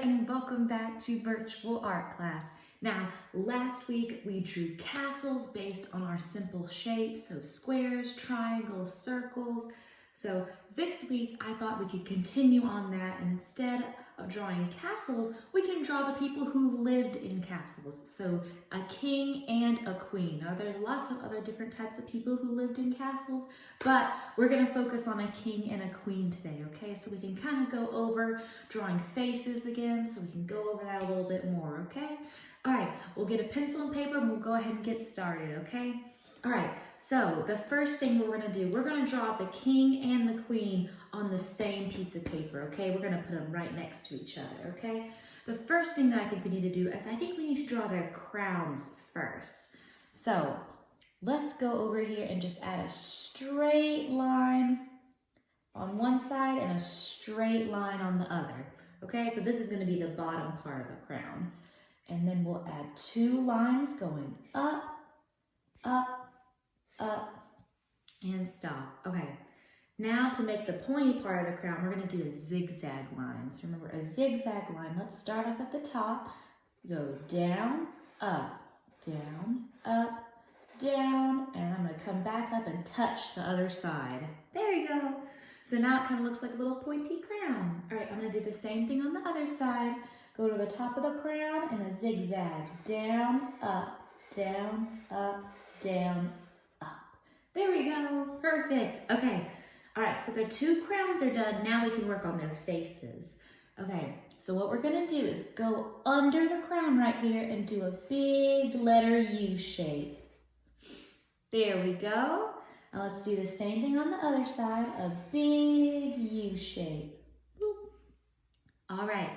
and welcome back to virtual art class. Now, last week we drew castles based on our simple shapes, so squares, triangles, circles. So this week I thought we could continue on that, and instead of drawing castles, we can draw the people who lived in castles. So a king and a queen. Now there's lots of other different types of people who lived in castles, but we're going to focus on a king and a queen today, okay? So we can kind of go over drawing faces again, so we can go over that a little bit more, okay? All right, we'll get a pencil and paper and we'll go ahead and get started, okay? All right, so the first thing we're going to do, we're going to draw the king and the queen on the same piece of paper, okay? We're going to put them right next to each other, okay? The first thing that I think we need to do is I think we need to draw their crowns first. So let's go over here and just add a straight line on one side and a straight line on the other, okay? So this is going to be the bottom part of the crown. And then we'll add two lines going up, up, up, and stop. Okay, now to make the pointy part of the crown, we're going to do a zigzag line. So remember, a zigzag line, let's start off at the top, go down, up, down, up, down, and I'm going to come back up and touch the other side. There you go. So now it kind of looks like a little pointy crown. All right, I'm going to do the same thing on the other side. Go to the top of the crown and a zigzag, down, up, down, up, down, up. There we go, perfect. Okay, all right, so the two crowns are done. Now we can work on their faces. Okay, so what we're gonna do is go under the crown right here and do a big letter U shape. There we go. Now let's do the same thing on the other side, a big U shape. Boop. All right.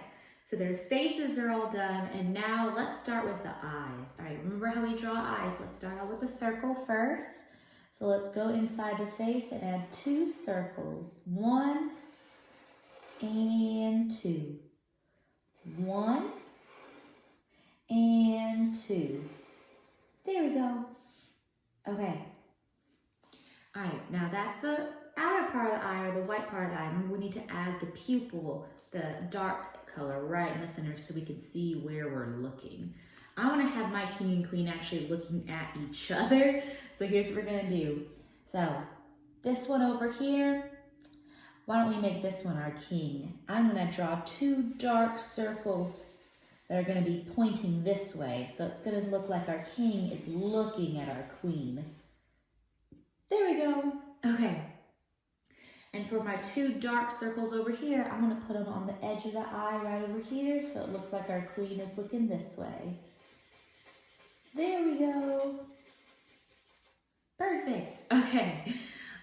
So their faces are all done, and now let's start with the eyes. All right, remember how we draw eyes? Let's start out with a circle first. So let's go inside the face and add two circles. 1 and 2. 1 and 2. There we go. Okay. All right, now that's the outer part of the eye, or the white part of the eye. Remember, we need to add the pupil, the dark color right in the center so we can see where we're looking. I want to have my king and queen actually looking at each other. So here's what we're going to do. So this one over here, why don't we make this one our king? I'm going to draw two dark circles that are going to be pointing this way. So it's going to look like our king is looking at our queen. There we go. Okay. And for my two dark circles over here, I'm going to put them on the edge of the eye right over here so it looks like our queen is looking this way. There we go. Perfect. Okay.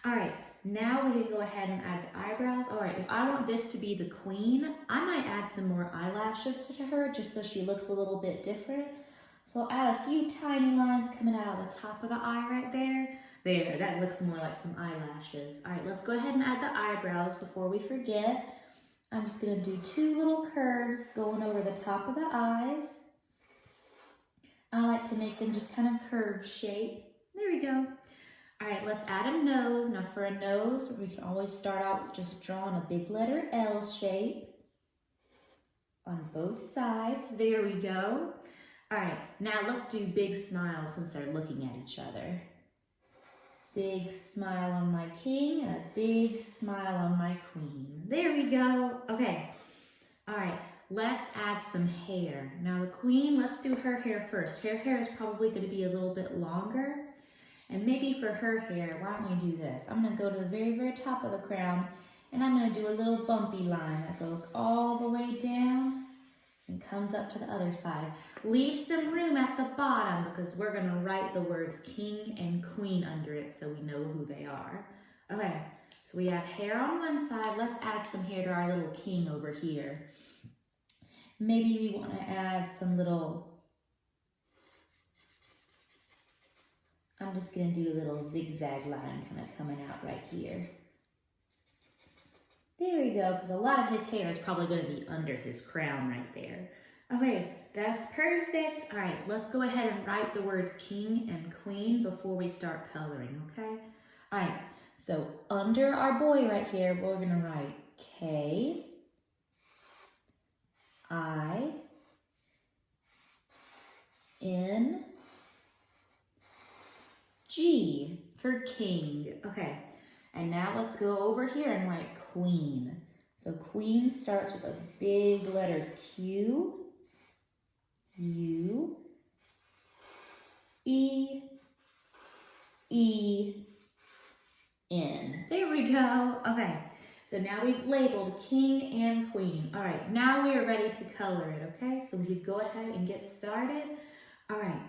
All right. Now we can go ahead and add the eyebrows. All right. If I want this to be the queen, I might add some more eyelashes to her just so she looks a little bit different. So I'll add a few tiny lines coming out of the top of the eye right there. There, that looks more like some eyelashes. All right, let's go ahead and add the eyebrows before we forget. I'm just gonna do two little curves going over the top of the eyes. I like to make them just kind of curved shape. There we go. All right, let's add a nose. Now for a nose, we can always start out with just drawing a big letter L shape on both sides. There we go. All right, now let's do big smiles since they're looking at each other. Big smile on my king and a big smile on my queen. There we go. Okay. All right. Let's add some hair. Now the queen, let's do her hair first. Her hair is probably going to be a little bit longer. And maybe for her hair, why don't we do this? I'm going to go to the very, very top of the crown and I'm going to do a little bumpy line that goes all the way down and comes up to the other side. Leave some room at the bottom because we're going to write the words king and queen under it so we know who they are. Okay, so we have hair on one side. Let's add some hair to our little king over here. Maybe we want to add some little, I'm just going to do a little zigzag line kind of coming out right here. There we go, because a lot of his hair is probably going to be under his crown right there. Okay, that's perfect. All right, let's go ahead and write the words king and queen before we start coloring, okay? All right, so under our boy right here, we're going to write K I-N-G for king. Okay, and now let's go over here and write queen. So queen starts with a big letter Q, U, E, E, N. There we go. Okay, so now we've labeled king and queen. All right, now we are ready to color it, okay? So we could go ahead and get started. All right,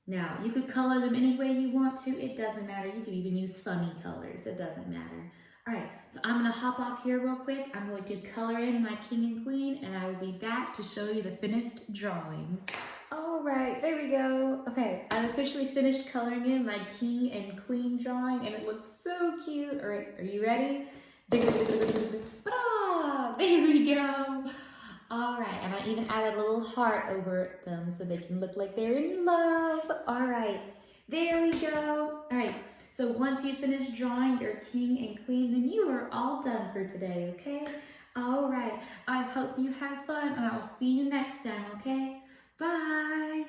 now you could color them any way you want to. It doesn't matter. You could even use funny colors. It doesn't matter. All right, so I'm gonna hop off here real quick. I'm going to color in my king and queen, and I will be back to show you the finished drawing. All right, there we go. Okay, I've officially finished coloring in my king and queen drawing, and it looks so cute. All right, are you ready? Ah, there we go. All right, and I even added a little heart over them so they can look like they're in love. All right, there we go. All right, so once you finish drawing your king and queen, then you are all done for today, okay? All right, I hope you had fun, and I will see you next time, okay? Bye.